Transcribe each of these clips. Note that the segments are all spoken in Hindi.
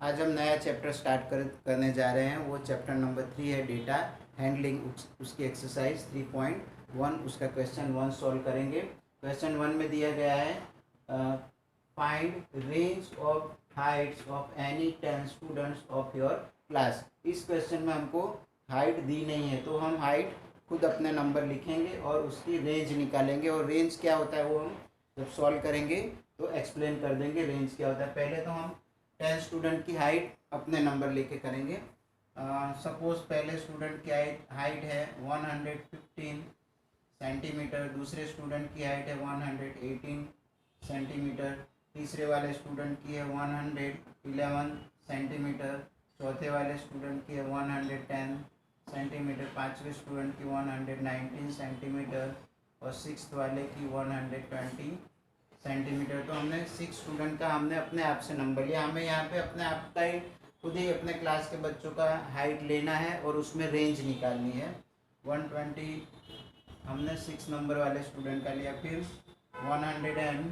आज हम नया चैप्टर करने जा रहे हैं। वो चैप्टर नंबर 3 है डेटा हैंडलिंग। उसकी एक्सरसाइज 3.1 उसका क्वेश्चन 1 सॉल्व करेंगे। क्वेश्चन 1 में दिया गया है find range of Heights of any 10 students of your class. इस क्वेश्चन में हमको हाइट दी नहीं है, तो हम हाइट खुद अपने नंबर लिखेंगे और उसकी रेंज निकालेंगे। और रेंज क्या होता है वो हम जब सॉल्व करेंगे तो एक्सप्लेन कर देंगे रेंज क्या होता है। पहले तो हम 10 स्टूडेंट की हाइट अपने नंबर लेके करेंगे। सपोज पहले स्टूडेंट की हाइट है 115 सेंटीमीटर, दूसरे स्टूडेंट की हाइट है 118 सेंटीमीटर, तीसरे वाले स्टूडेंट की है 111 सेंटीमीटर, चौथे वाले स्टूडेंट की है 110 सेंटीमीटर, पाँचवें स्टूडेंट की 119 सेंटीमीटर और सिक्स्थ वाले की 120 सेंटीमीटर। तो हमने 6 स्टूडेंट का हमने अपने आप से नंबर लिया। हमें यहाँ पे अपने आप का ही खुद ही अपने क्लास के बच्चों का हाइट लेना है और उसमें रेंज निकालनी है। 120 हमने 6 नंबर वाले स्टूडेंट का लिया। फिर 110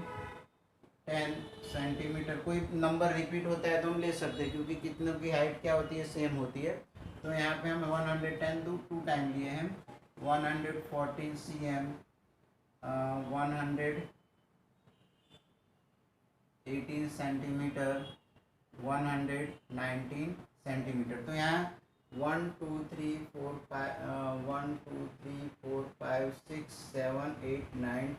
सेंटीमीटर, कोई नंबर रिपीट होता है तो हम ले सकते हैं क्योंकि कितनों की हाइट क्या होती है, सेम होती है। तो यहाँ पे हम 110 टू टाइम लिए हैं। 114 cm, 118 सेंटीमीटर, 119 सेंटीमीटर। तो यहाँ 1 2 3 4 5 6 7 8 9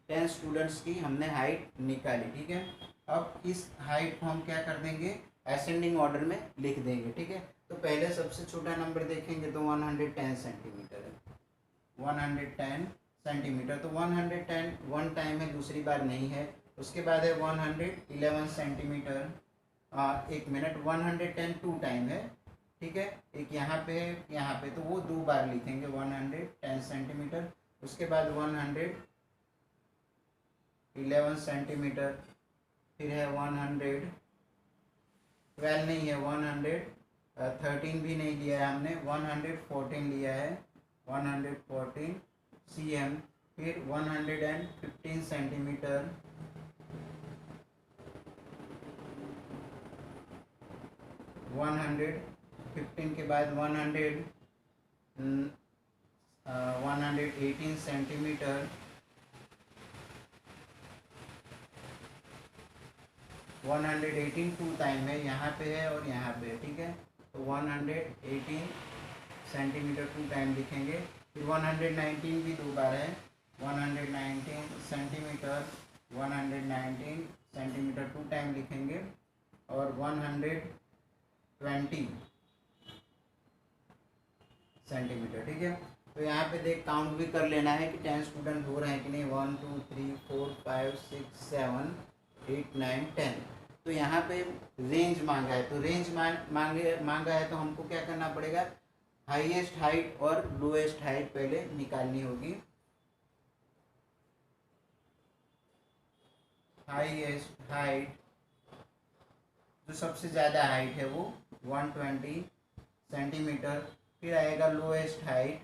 10 स्टूडेंट्स की हमने हाइट निकाली। ठीक है, अब इस हाइट को हम क्या कर देंगे, असेंडिंग ऑर्डर में लिख देंगे। ठीक है, तो पहले सबसे छोटा नंबर देखेंगे तो 110 सेंटीमीटर है। 110 सेंटीमीटर, तो 110 वन टाइम है, दूसरी बार नहीं है। उसके बाद है 111 सेंटीमीटर, एक मिनट, 110 टू टाइम है। ठीक है, एक यहाँ पे है, यहाँ पे, तो वो 2 बार लिखेंगे 110 सेंटीमीटर। उसके बाद 111 सेंटीमीटर, फिर है 112 नहीं है, 113 भी नहीं लिया है हमने, 114 लिया है, 114 cm, फिर 115 सेंटीमीटर, 115 के बाद 118 सेंटीमीटर, 118 टू टाइम है, यहाँ पे है और यहाँ पे है। ठीक है, तो 118 सेंटीमीटर टू टाइम लिखेंगे। फिर 119 भी 2 बार है, 119 सेंटीमीटर, 119 सेंटीमीटर टू टाइम लिखेंगे। और 120 सेंटीमीटर। ठीक है, तो यहाँ पे देख काउंट भी कर लेना है कि 10 स्टूडेंट हो रहे हैं कि नहीं। 1 2 3 4 5 6 7 8 9 10। तो यहाँ पे रेंज मांगा है, तो रेंज मांगा है तो हमको क्या करना पड़ेगा, हाईएस्ट हाइट और लोएस्ट हाइट पहले निकालनी होगी। हाईएस्ट हाइट, जो सबसे ज़्यादा हाइट है वो 120 सेंटीमीटर। फिर आएगा लोएस्ट हाइट,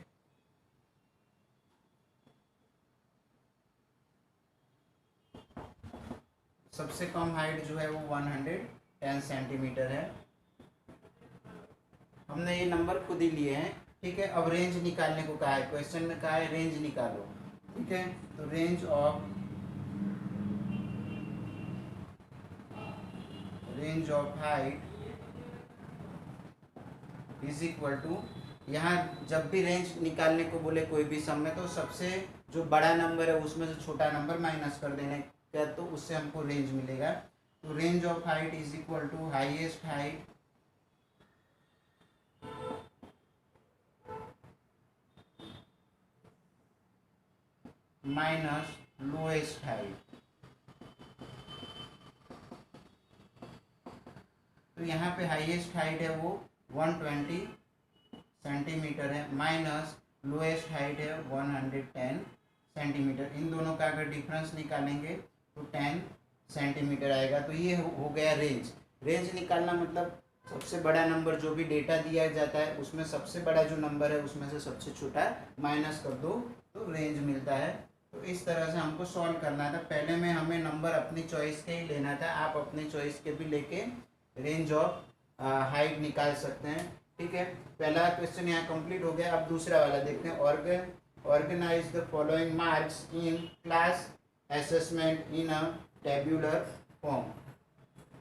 सबसे कम हाइट जो है वो 110 सेंटीमीटर है। हमने ये नंबर खुद ही लिए हैं। ठीक है, अब रेंज निकालने को कहा है, क्वेश्चन में कहा है रेंज निकालो। ठीक है, तो range of height is equal to, यहाँ जब भी रेंज निकालने को बोले कोई भी सम में, तो सबसे जो बड़ा नंबर है उसमें से छोटा नंबर माइनस कर देने का, तो उससे हमको रेंज मिलेगा। तो range of height is equal to highest height minus lowest height. तो यहाँ पे हाईएस्ट हाइट है वो 120 सेंटीमीटर है, माइनस लोएस्ट हाइट है 110 सेंटीमीटर। इन दोनों का अगर डिफरेंस निकालेंगे तो 10 सेंटीमीटर आएगा। तो ये हो गया रेंज। रेंज निकालना मतलब सबसे बड़ा नंबर जो भी डेटा दिया जाता है उसमें सबसे बड़ा जो नंबर है उसमें से सबसे छोटा माइनस कर दो तो रेंज मिलता है। तो इस तरह से हमको सॉल्व करना था। पहले में हमें नंबर अपनी चॉइस के ही लेना था, आप अपनी चॉइस के भी लेके रेंज ऑफ हाइट निकाल सकते हैं। ठीक है, पहला क्वेश्चन यहाँ कंप्लीट हो गया। अब दूसरा वाला देखते हैं। Organise the following marks in class assessment in a tabular form.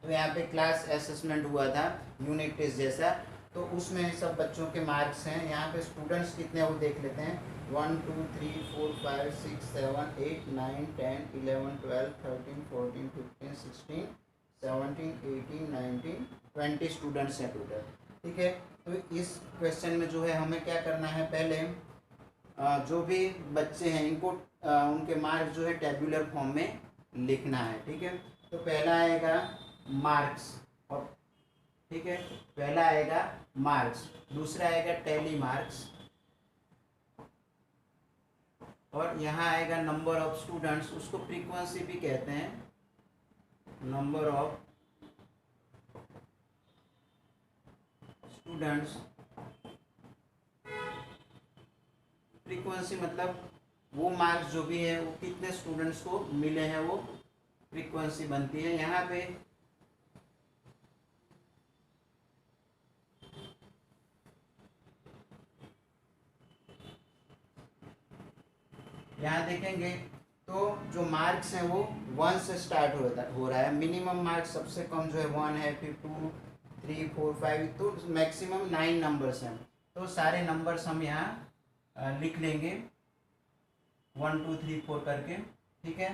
तो यहाँ पे क्लास असेसमेंट हुआ था यूनिट टेस्ट जैसा, तो उसमें सब बच्चों के मार्क्स हैं। यहाँ पे स्टूडेंट्स कितने हैं वो देख लेते हैं। 1 2 3 4 5 6 7 8 9 10 11 12 13 14 15 16 17 18 19 20 स्टूडेंट्स हैं टोटल। ठीक है, तो इस क्वेश्चन में जो है हमें क्या करना है, पहले जो भी बच्चे हैं इनको उनके मार्क्स जो है टेबुलर फॉर्म में लिखना है। ठीक है, तो पहला आएगा मार्क्स, और ठीक है, पहला आएगा मार्क्स, दूसरा आएगा टैली मार्क्स, और यहाँ आएगा नंबर ऑफ स्टूडेंट्स, उसको फ्रीक्वेंसी भी कहते हैं, नंबर ऑफ स्टूडेंट्स। फ्रीक्वेंसी मतलब वो मार्क्स जो भी है वो कितने स्टूडेंट्स को मिले हैं वो फ्रीक्वेंसी बनती है। यहाँ पे यहाँ देखेंगे तो जो मार्क्स हैं वो 1 से स्टार्ट हो रहा है। मिनिमम मार्क्स सबसे कम जो है 1 है, फिर 2 3 4 5, तो मैक्सिमम 9 नंबर्स हैं। तो सारे नंबर्स हम यहाँ लिख लेंगे 1 2 3 4 करके। ठीक है,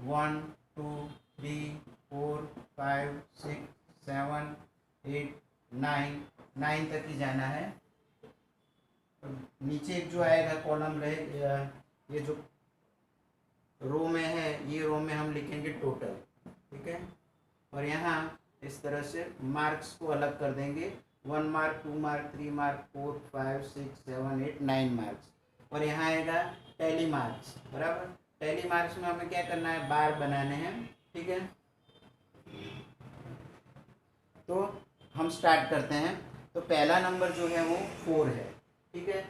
1 2 3 4 5 6 7 8 9 तक ही जाना है। नीचे जो आएगा कॉलम रहे, ये जो रो में है, ये रो में हम लिखेंगे टोटल। ठीक है, और यहाँ इस तरह से मार्क्स को अलग कर देंगे, 1 मार्क 2 मार्क 3 मार्क 4 5 6 7 8 9 मार्क्स। और यहाँ आएगा टैली मार्क्स, बराबर। टैली मार्क्स में हमें क्या करना है, बार बनाने हैं। ठीक है, तो हम स्टार्ट करते हैं। तो पहला नंबर जो है वो 4 है। ठीक है,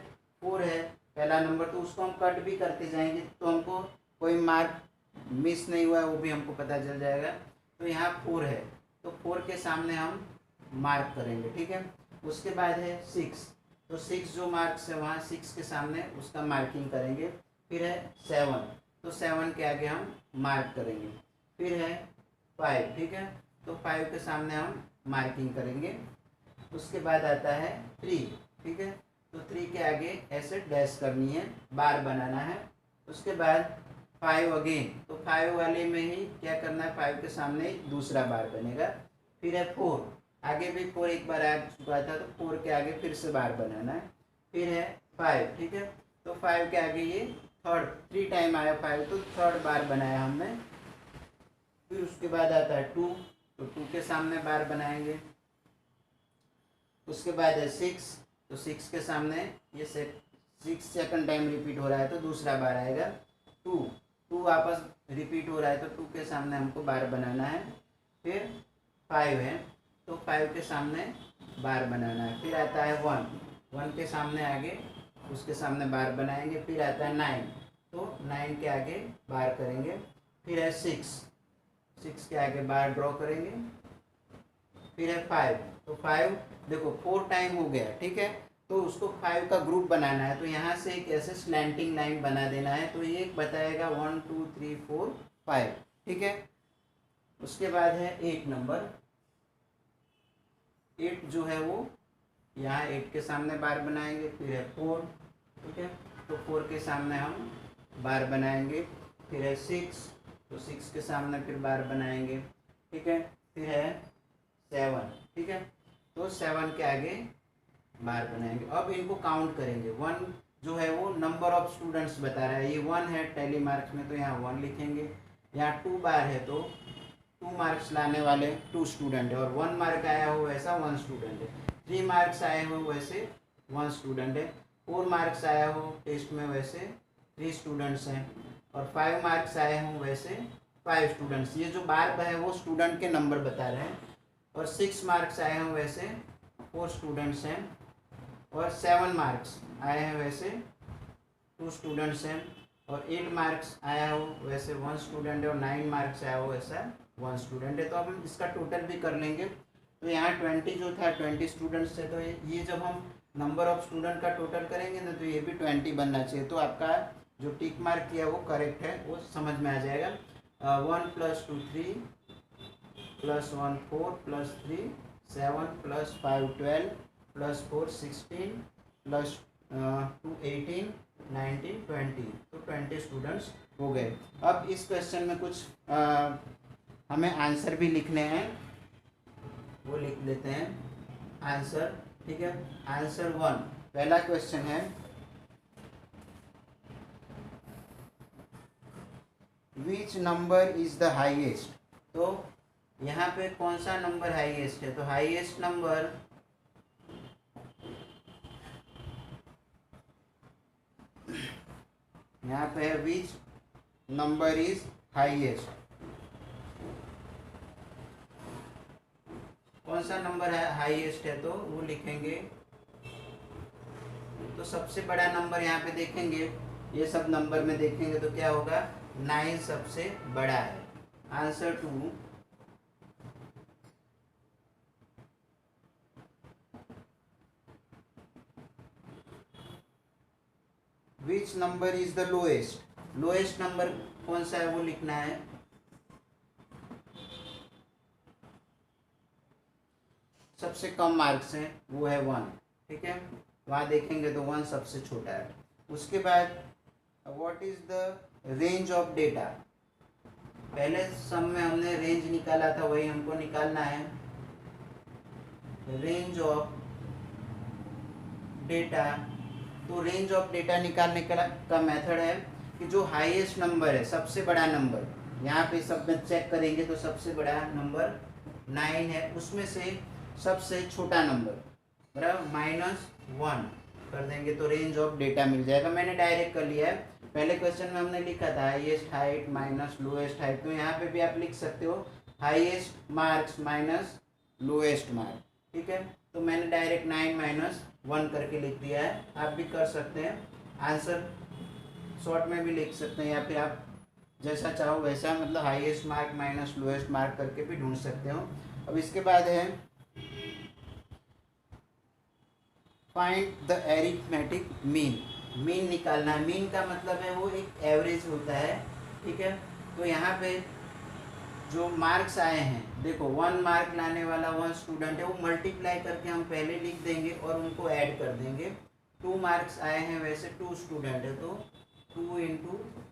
4 है पहला नंबर, तो उसको हम कट भी करते जाएंगे तो हमको कोई मार्क मिस नहीं हुआ है वो भी हमको पता चल जाएगा। तो यहाँ 4 है, तो 4 के सामने हम मार्क करेंगे। ठीक है, उसके बाद है 6, तो 6 जो मार्क्स है वहाँ 6 के सामने उसका मार्किंग करेंगे। फिर है 7, तो 7 के आगे हम मार्क करेंगे। फिर है 5, ठीक है, तो 5 के सामने हम मार्किंग करेंगे। उसके बाद आता है 3, ठीक है, तो 3 के आगे ऐसे डैश करनी है, बार बनाना है। उसके बाद 5 अगेन, तो 5 वाले में ही क्या करना है, 5 के सामने ही दूसरा बार बनेगा। फिर है 4, आगे भी 4 एक बार आ चुका था, तो 4 के आगे फिर से बार बनाना है। फिर है 5, ठीक है, तो 5 के आगे ये थर्ड 3 टाइम आया 5, तो थर्ड बार बनाया हमने। फिर उसके बाद आता है 2, तो 2 के सामने बार बनाएंगे। उसके बाद है 6, तो 6 के सामने ये 6 सेकंड टाइम रिपीट हो रहा है तो दूसरा बार आएगा। 2 वापस रिपीट हो रहा है तो 2 के सामने हमको बार बनाना है। फिर 5 है, तो 5 के सामने बार बनाना है। फिर आता है 1 के सामने आगे उसके सामने बार बनाएंगे। फिर आता है 9, तो 9 के आगे बार करेंगे। फिर है 6 के आगे बार ड्रॉ करेंगे। फिर है 5, तो 5 देखो 4 टाइम हो गया, ठीक है, तो उसको 5 का ग्रुप बनाना है। तो यहाँ से एक ऐसे स्लैंटिंग लाइन बना देना है, तो ये बताएगा 1 2 3 4 5, ठीक है। उसके बाद है 8 नंबर, 8 जो है वो यहाँ 8 के सामने बार बनाएंगे। फिर है 4, ठीक है, तो 4 के सामने हम बार बनाएंगे। फिर है 6, तो 6 के सामने फिर बार बनाएंगे, ठीक है। फिर है 7, ठीक है, तो 7 के आगे बार बनाएंगे। अब इनको काउंट करेंगे। 1 जो है वो नंबर ऑफ स्टूडेंट्स बता रहा है, ये 1 है टैली मार्क्स में, तो यहाँ 1 लिखेंगे। यहाँ 2 बार है तो 2 मार्क्स लाने वाले 2 स्टूडेंट है, और 1 मार्क आया हो वैसा 1 स्टूडेंट है। 3 मार्क्स आए हो वैसे 1 स्टूडेंट है। 4 मार्क्स आया हो टेस्ट में वैसे 3 स्टूडेंट्स हैं, और 5 मार्क्स आए हों वैसे 5 स्टूडेंट्स। ये जो बार है वो स्टूडेंट के नंबर बता रहे हैं। और 6 मार्क्स आए हैं वैसे 4 स्टूडेंट्स हैं, और 7 मार्क्स आए हैं वैसे 2 स्टूडेंट्स हैं, और 8 मार्क्स आया हो वैसे 1 स्टूडेंट है, और 9 मार्क्स आया हो वैसा 1 स्टूडेंट है। तो अब हम इसका टोटल भी कर लेंगे। तो यहाँ 20 जो था 20 स्टूडेंट्स थे, तो ये जब हम नंबर ऑफ स्टूडेंट का टोटल करेंगे ना तो ये भी 20 बनना चाहिए। तो आपका जो टिक मार्क किया वो करेक्ट है, वो समझ में आ जाएगा। 1 + 2 3 + 1 4 + 3 7 + 5 12 + 4 16 + 2 18 19 20, तो 20 स्टूडेंट्स हो गए। अब इस क्वेश्चन में कुछ हमें आंसर भी लिखने हैं, वो लिख लेते हैं आंसर। ठीक है, आंसर 1 पहला क्वेश्चन है which number is the highest. तो यहाँ पे कौन सा नंबर हाईएस्ट है, तो हाईएस्ट नंबर यहाँ पे है विच नंबर इज हाईएस्ट। कौन सा नंबर है हाईएस्ट है, तो वो लिखेंगे। तो सबसे बड़ा नंबर यहाँ पे देखेंगे, ये सब नंबर में देखेंगे तो क्या होगा, 9 सबसे बड़ा है। Answer 2 which number is the lowest. Lowest number कौन सा है वो लिखना है। सबसे कम मार्क्स हैं वो है 1। ठीक है, वहाँ देखेंगे तो 1 सबसे छोटा है। उसके बाद what is the range of data. पहले सम में हमने रेंज निकाला था, वही हमको निकालना है। रेंज ऑफ डेटा, तो रेंज ऑफ डेटा निकालने का मेथड है कि जो हाईएस्ट नंबर है, सबसे बड़ा नंबर, यहाँ पे सब में चेक करेंगे तो सबसे बड़ा नंबर 9 है, उसमें से सबसे छोटा नंबर बराबर -1 कर देंगे तो रेंज ऑफ डेटा मिल जाएगा। मैंने डायरेक्ट कर लिया है, पहले क्वेश्चन में हमने लिखा था highest height minus lowest height, तो यहाँ पे भी आप लिख सकते हो highest marks minus lowest mark. ठीक है, तो मैंने डायरेक्ट 9 - 1 करके लिख दिया है। आप भी कर सकते हैं, आंसर शॉर्ट में भी लिख सकते हैं, या फिर आप जैसा चाहो वैसा, मतलब highest mark minus lowest mark करके भी ढूंढ सकते हो। अब इसके बाद है find the arithmetic mean. Mean निकालना है, मीन का मतलब है वो एक एवरेज होता है। ठीक है, तो यहाँ पे जो मार्क्स आए हैं, देखो 1 मार्क लाने वाला 1 स्टूडेंट है, वो मल्टीप्लाई करके हम पहले लिख देंगे और उनको ऐड कर देंगे। 2 मार्क्स आए हैं वैसे 2 स्टूडेंट है, तो 2 ×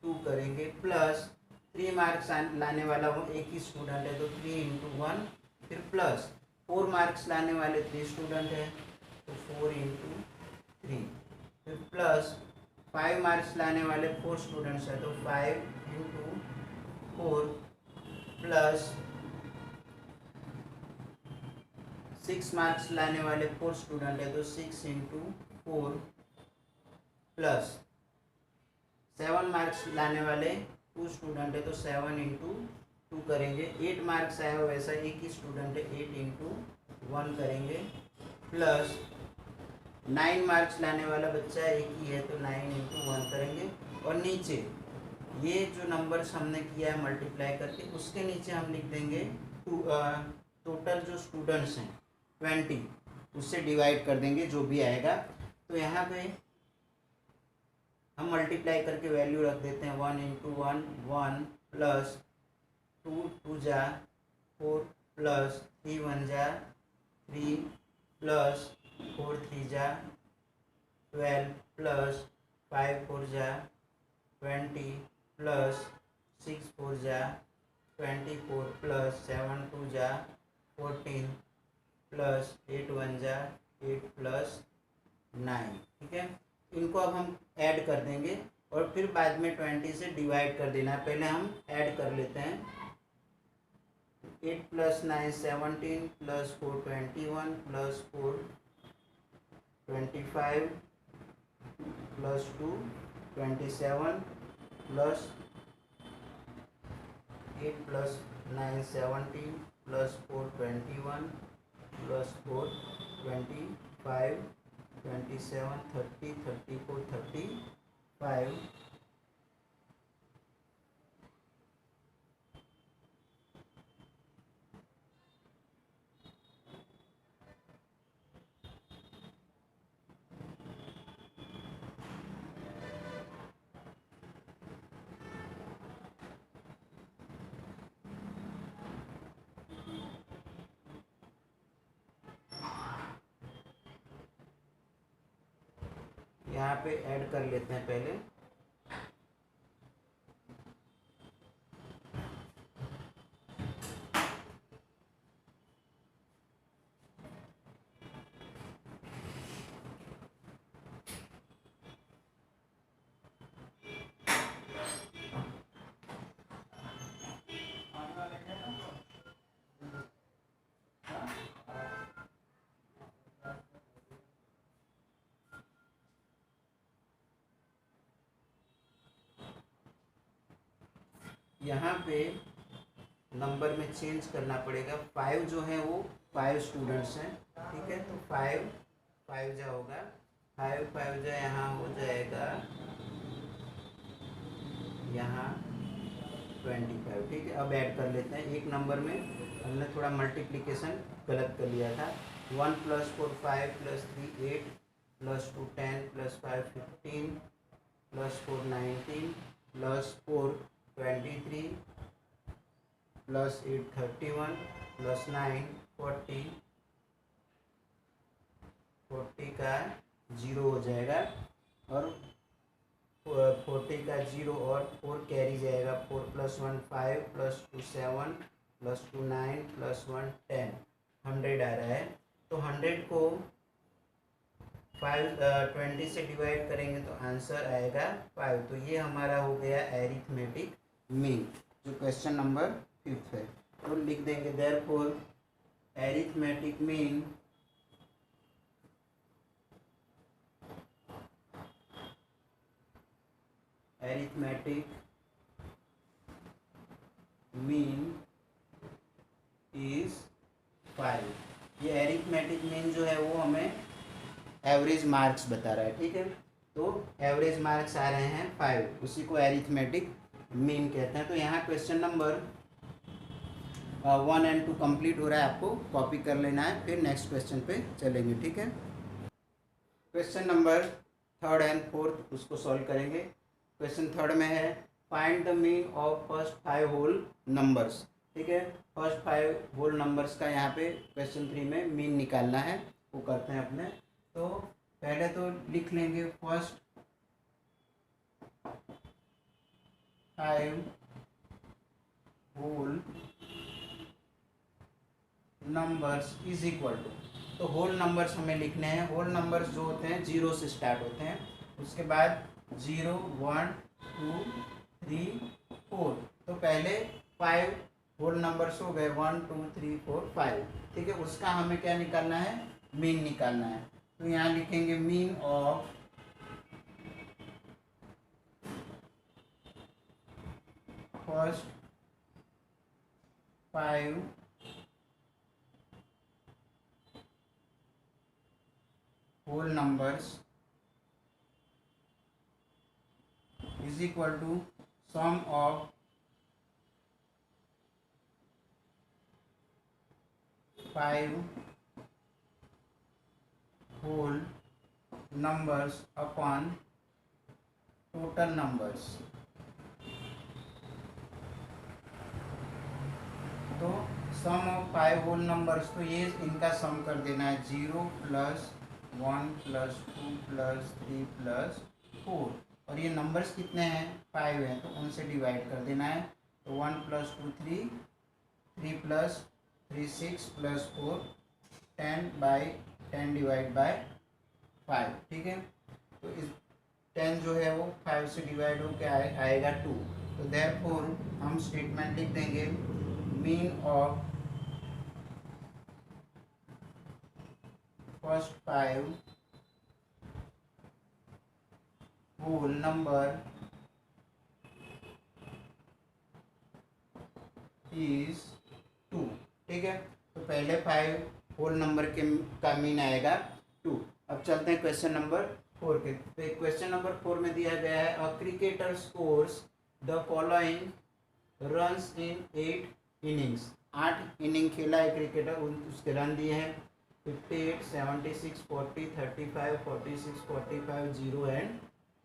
2 करेंगे, प्लस 3 मार्क्स लाने वाला वो एक ही स्टूडेंट है, तो 3 × 1, फिर प्लस 4 मार्क्स लाने वाले 3 स्टूडेंट है, तो 4 × 3, फिर प्लस 5 मार्क्स लाने वाले 4 स्टूडेंट्स है, तो 5 × 4, प्लस 6 मार्क्स लाने वाले 4 स्टूडेंट है, तो 6 × 4, प्लस 7 मार्क्स लाने वाले 2 स्टूडेंट है, तो 7 × 2 करेंगे। 8 मार्क्स आया वैसा एक ही स्टूडेंट है, 8 × 1 करेंगे, प्लस 9 मार्क्स लाने वाला बच्चा एक ही है, तो 9 × 1 करेंगे। और नीचे ये जो नंबर्स हमने किया है मल्टीप्लाई करके, उसके नीचे हम लिख देंगे टोटल जो स्टूडेंट्स हैं 20, उससे डिवाइड कर देंगे जो भी आएगा। तो यहाँ पे हम मल्टीप्लाई करके वैल्यू रख देते हैं 1 × 1 1, प्लस 2 2 जा 4, प्लस 3 1 जा 3, प्लस 4 3 जा 12, प्लस 5 4 जा 20, प्लस 6 4 जा 24, प्लस 7 2 जा 14, प्लस 8 1 जा 8, प्लस 9। ठीक है, इनको अब हम ऐड कर देंगे और फिर बाद में 20 से डिवाइड कर देना है। पहले हम ऐड कर लेते हैं, 8 + 9 17, plus 4 21, plus 4 25, plus 2 27, plus 8 + 9 17, plus 4 21, plus 4 25 27 30 34 35, यहाँ पे ऐड कर लेते हैं पहले। यहाँ पे नंबर में चेंज करना पड़ेगा। 5 जो है वो 5 स्टूडेंट्स हैं, ठीक है। तो 5 जो होगा 5 जो यहाँ हो जाएगा यहाँ 25, ठीक है। अब ऐड कर लेते हैं। एक नंबर में हमने थोड़ा मल्टीप्लिकेशन गलत कर लिया था। 1 + 4 5 + 3 8 + 2 10 + 5 15 + 4 19 + 4 23 + 8 31 + 9 40 का 0 हो जाएगा, और 40 का 0 और 4 कैरी जाएगा। 4 + 1 5 + 2 7 + 2 9 + 1 10, 100 आ रहा है। तो 100 को 20 से डिवाइड करेंगे तो आंसर आएगा 5। तो ये हमारा हो गया एरिथमेटिक मीन, जो क्वेश्चन नंबर 5 है। तो लिख देंगे देयरफॉर एरिथमेटिक मीन इज 5। ये एरिथमेटिक मीन जो है वो हमें एवरेज मार्क्स बता रहा है, ठीक है। तो एवरेज मार्क्स आ रहे हैं 5, उसी को एरिथमेटिक मीन कहते हैं। तो यहाँ क्वेश्चन नंबर 1 और 2 कंप्लीट हो रहा है, आपको कॉपी कर लेना है, फिर नेक्स्ट क्वेश्चन पे चलेंगे, ठीक है। क्वेश्चन नंबर 3 और 4 उसको सॉल्व करेंगे। क्वेश्चन 3 में है find the mean of first 5 whole numbers, ठीक है। फर्स्ट 5 होल नंबर्स का यहाँ पे क्वेश्चन 3 में मीन निकालना है, वो करते हैं अपने। तो पहले तो लिख लेंगे first 5 whole numbers is equal to, तो होल नंबर्स हमें लिखने हैं। होल नंबर्स जो होते हैं 0 से स्टार्ट होते हैं, उसके बाद 0 1 2 3 4। तो पहले 5 होल नंबर्स हो गए 1 2 3 4 5, ठीक है। उसका हमें क्या निकालना है, मीन निकालना है। तो यहाँ लिखेंगे mean of first 5 whole numbers is equal to sum of 5 whole numbers upon total numbers. तो सम ऑफ 5 होल नंबर्स, तो ये इनका सम कर देना है। 0 + 1 + 2 + 3 + 4, और ये नंबर्स कितने हैं, 5 हैं, तो उनसे डिवाइड कर देना है। तो 1 + 2 3, 3 + 3 6 + 4 10/10 डिवाइड बाय 5, ठीक है। तो इस 10 जो है वो 5 से डिवाइड होकर आएगा 2। तो देयरफॉर हम स्टेटमेंट लिख देंगे mean of first 5 whole number is 2, ठीक है। तो पहले 5 होल नंबर का मीन आएगा 2। अब चलते हैं क्वेश्चन नंबर 4 के। तो क्वेश्चन नंबर 4 में दिया गया है a cricketer scores the following runs in 8 innings. 8 inning खेला है क्रिकेटर, उसके रन दिए हैं 58 76 40 35 46 45 0 एंड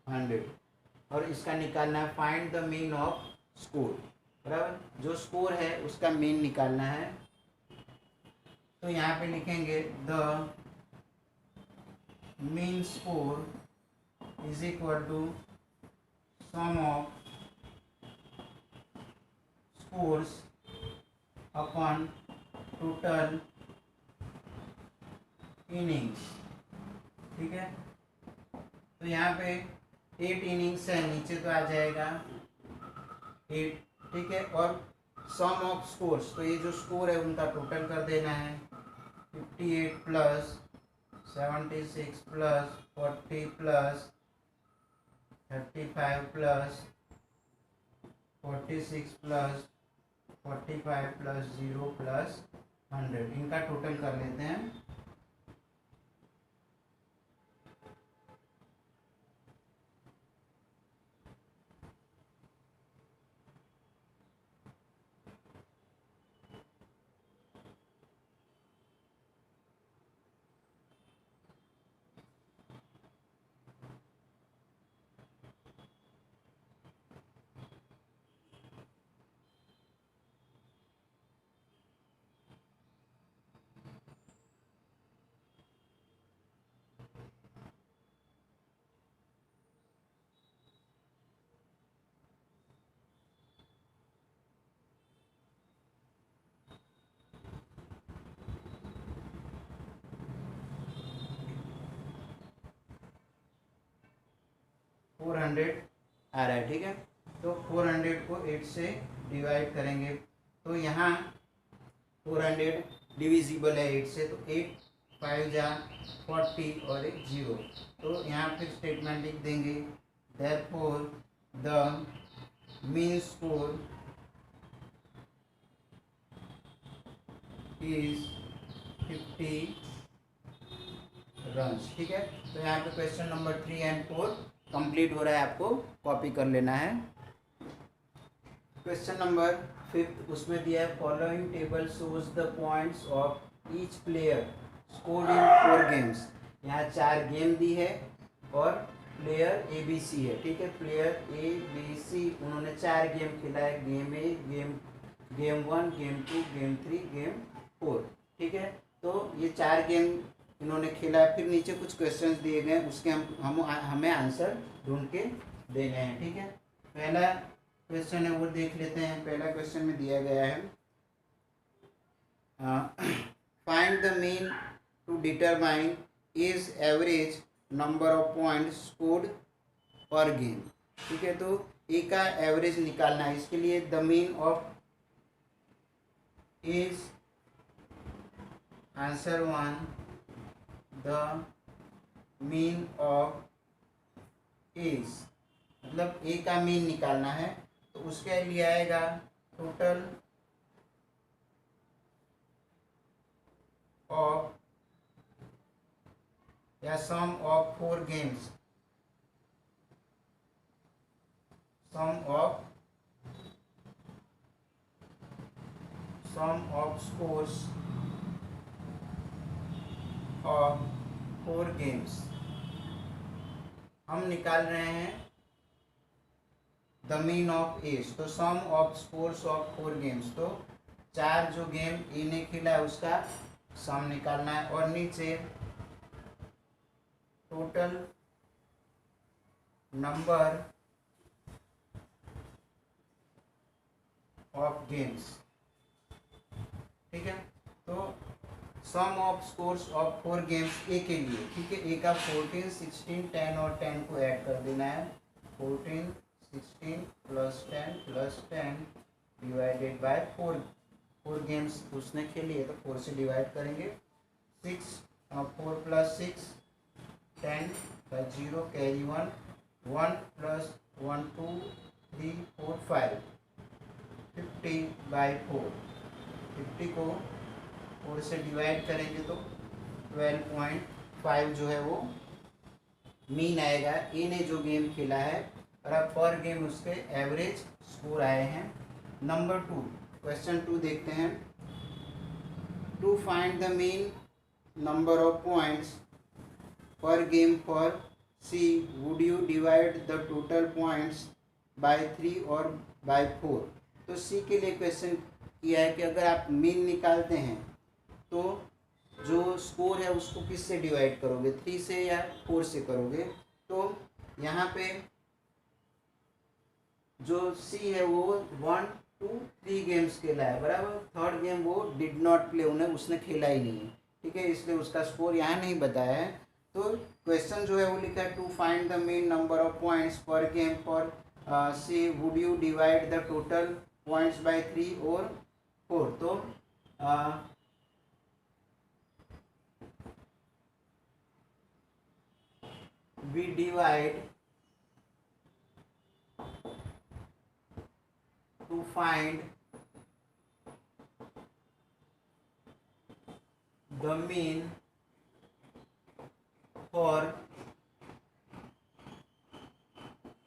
100, और इसका निकालना है find the mean off score, बराबर। जो स्कोर है उसका मीन निकालना है। तो यहाँ पे लिखेंगे the mean score is equal to sum of scores upon total innings. ठीक है, तो यहाँ पे 8 इनिंग्स है, नीचे तो आ जाएगा 8। ठीक है, और सम ऑफ स्कोर्स, तो ये जो स्कोर है उनका टोटल कर देना है। 58 plus 76 plus 40 plus 35 plus 46 plus 45 plus 0 plus 100, इनका टोटल कर लेते हैं। फोर 400 आ रहा है। ठीक है, तो 400 को 8 से डिवाइड करेंगे, तो यहाँ 400 डिविजिबल है 8 से, तो 8 5 जा 40 और एक 0, तो यहाँ फिर स्टेटमेंट लिख देंगे, therefore the mean score is 50 runs. ठीक है, तो यहाँ पे क्वेश्चन नंबर 3 एंड 4 कंप्लीट हो रहा है, आपको कॉपी कर लेना है। क्वेश्चन नंबर 5 उसमें दिया है, following table shows the points of each player scored in 4 games. यहाँ 4 गेम दी है और प्लेयर ABC है। ठीक है, प्लेयर ABC उन्होंने 4 गेम खेला है, game A, game 1, game 2, game 3, game 4। ठीक है, तो ये 4 गेम इन्होंने खेला है। फिर नीचे कुछ क्वेश्चंस दिए गए, उसके हमें आंसर ढूंढ के देने हैं। ठीक है, पहला क्वेश्चन है वो देख लेते हैं। पहला क्वेश्चन में दिया गया है, find the mean to determine is average number of point scored per game. ठीक है, तो ए का एवरेज निकालना है, इसके लिए the mean of is answer 1, the mean of is, मतलब ए का मीन निकालना है, तो उसके लिए आएगा टोटल ऑफ या sum of 4 games, sum of scores of 4 games. हम निकाल रहे हैं द मीन ऑफ एज, तो sum of scores of 4 games, तो 4 जो गेम ए ने खेला है उसका सम निकालना है, और नीचे टोटल नंबर ऑफ गेम्स। ठीक है, तो sum of scores of 4 games ए के लिए। ठीक है, ए का 14, 16, 10 और 10 को ऐड कर देना है, 14, 16 प्लस 10 डिवाइडेड बाय 4 गेम्स उसने खेली है, तो 4 से डिवाइड करेंगे। 4 प्लस 6 10 का 0 कैरी 1 प्लस 1 2 3 4 5 50/4, 50 को 4 से डिवाइड करेंगे तो 12.5 जो है वो मीन आएगा। ए ने जो गेम खेला है और अब पर गेम उसके एवरेज स्कोर आए हैं। नंबर 2, क्वेश्चन 2 देखते हैं। To find the mean number of points per game for C, would you divide the total points by 3 और बाय 4। तो सी के लिए क्वेश्चन किया है कि अगर आप मीन निकालते हैं तो जो स्कोर है उसको किससे डिवाइड करोगे, 3 से या 4 से करोगे। तो यहाँ पे जो सी है वो 1 2 3 गेम्स खेला है, बराबर। थर्ड गेम वो डिड नॉट प्ले, उन्हें उसने खेला ही नहीं है, ठीक है, इसलिए उसका स्कोर यहाँ नहीं बताया है। तो क्वेश्चन जो है वो लिखा है to find the mean number of points per game for C, would you divide the total points by 3 और 4। तो we divide to find the mean for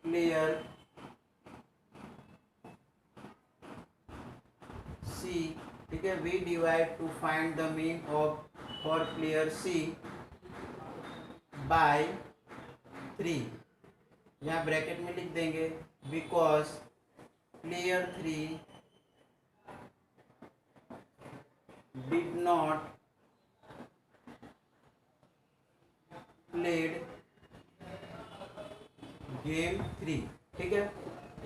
player C, ठीक है। we divide to find the mean of for player C by 3, यहाँ ब्रैकेट में लिख देंगे because player 3 did not played game 3, ठीक है।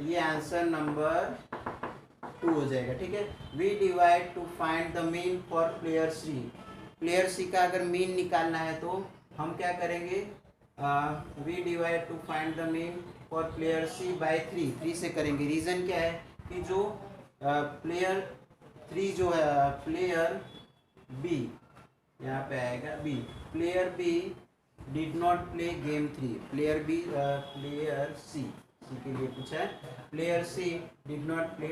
ये आंसर नंबर 2 हो जाएगा, ठीक है। We divide to find the mean for player C, player C का अगर मीन निकालना है तो हम क्या करेंगे, we divide to find the mean for player C by 3 से करेंगे। रीज़न क्या है कि जो प्लेयर 3 जो है, प्लेयर बी यहाँ पे आएगा B, player B did not play game 3, player B player C के लिए पूछा है, player C did not play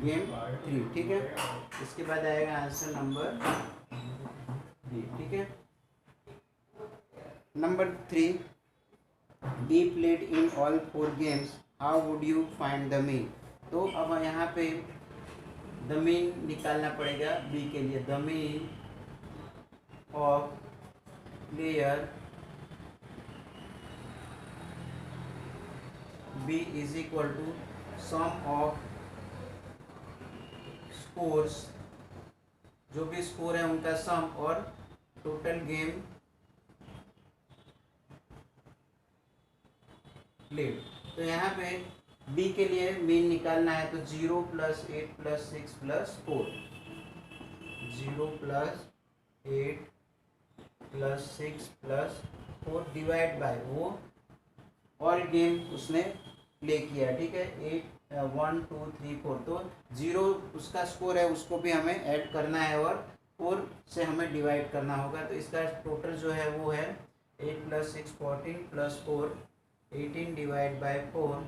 game 3, ठीक है। इसके बाद आएगा आंसर नंबर बी, ठीक है। Number 3, be played in all 4 games, how would you find the mean. तो अब यहाँ पे द मीन निकालना पड़ेगा बी के लिए, the mean of player B is equal to sum of scores, जो भी स्कोर है उनका सम, और टोटल गेम प्लेड। तो यहाँ पे बी के लिए मीन निकालना है तो 0 + 8 + 6 + 4, 0 + 8 + 6 + 4 डिवाइड बाय वो ऑल गेम उसने प्ले किया, ठीक है। 1 2 3 4, तो 0 उसका स्कोर है, उसको भी हमें ऐड करना है और 4 से हमें डिवाइड करना होगा। तो इसका टोटल जो है वो है 8 + 6 14 + 4 18 डिवाइड बाय 4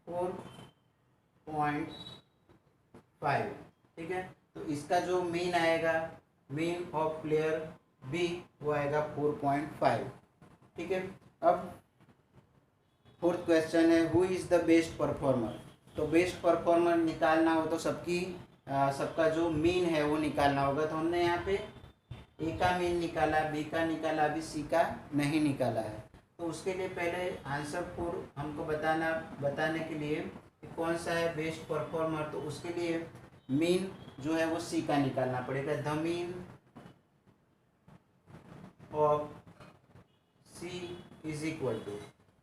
4.5, ठीक है। तो इसका जो मीन आएगा, मीन ऑफ प्लेयर बी, वो आएगा 4.5, ठीक है। अब फोर्थ क्वेश्चन है who is the best performer. तो बेस्ट परफॉर्मर निकालना हो तो सबका जो मीन है वो निकालना होगा। तो हमने यहाँ पे ए का मीन निकाला, बी का निकाला, अभी सी का नहीं निकाला है। तो उसके लिए पहले आंसर 4 हमको बताने के लिए कि कौन सा है बेस्ट परफॉर्मर, तो उसके लिए मीन जो है वो सी का निकालना पड़ेगा, the mean of C is equal to,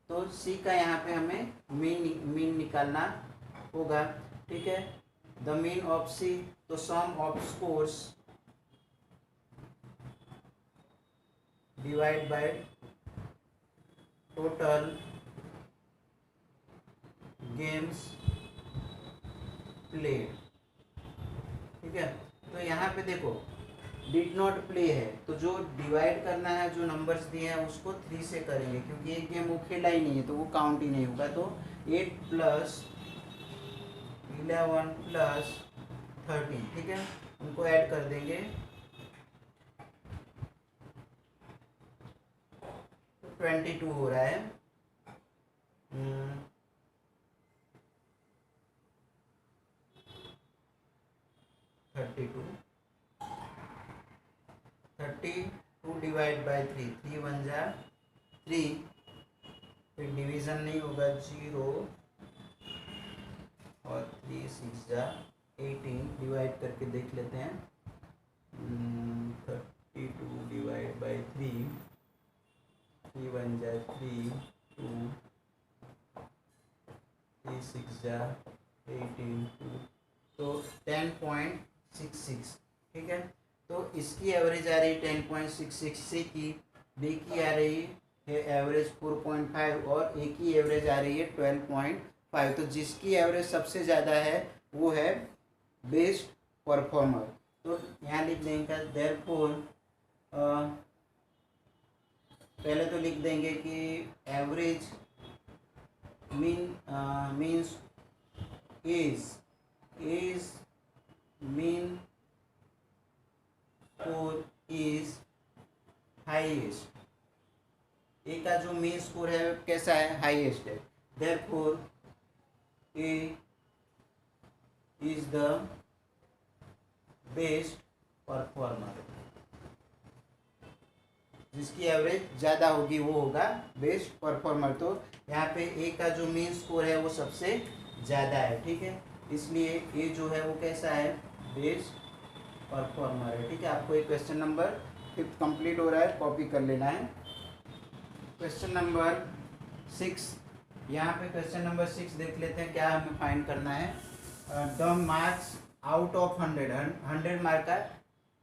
तो सी का यहाँ पे हमें मीन निकालना होगा, ठीक है। द मीन ऑफ सी, तो sum of scores divide by total games played, ठीक है। तो यहाँ पे देखो डिड नॉट प्ले है, तो जो डिवाइड करना है, जो नंबर्स दिए हैं उसको 3 से करेंगे, क्योंकि एक गेम वो खेला ही नहीं है तो वो काउंट ही नहीं होगा। तो 8 + 11 + 13, ठीक है, उनको ऐड कर देंगे, तो 22 हो रहा है। 32 डिवाइड बाय 3, 3 1 जा 3, फिर डिवीज़न नहीं होगा 0 और 3 6 जा 18, डिवाइड करके देख लेते हैं। 32 डिवाइड बाय 3, 3 1 जा 3 2 3 6 जा 18 2 तो 10.66, ठीक है। तो इसकी एवरेज आ रही 10.66, सी की, बी की आ रही है एवरेज 4.5 और ए की एवरेज आ रही है 12.5। तो जिसकी एवरेज सबसे ज़्यादा है वो है बेस्ट परफॉर्मर। तो यहाँ लिख देंगे देयरफॉर, पहले तो लिख देंगे कि average means is mean score is highest. A का जो मीन स्कोर है कैसा है, हाईएस्ट है। Therefore A is the best performer, जिसकी एवरेज ज़्यादा होगी वो होगा बेस्ट परफॉर्मर। तो यहाँ पे ए का जो मीन स्कोर है वो सबसे ज़्यादा है, ठीक है, इसलिए ए जो है वो कैसा है, बेस्ट परफॉर्मर है, ठीक है। आपको एक क्वेश्चन नंबर 5 कंप्लीट हो रहा है, कॉपी कर लेना है। क्वेश्चन नंबर 6, यहाँ पे क्वेश्चन नंबर 6 देख लेते हैं क्या हमें फाइंड करना है। The marks out of 100 mark का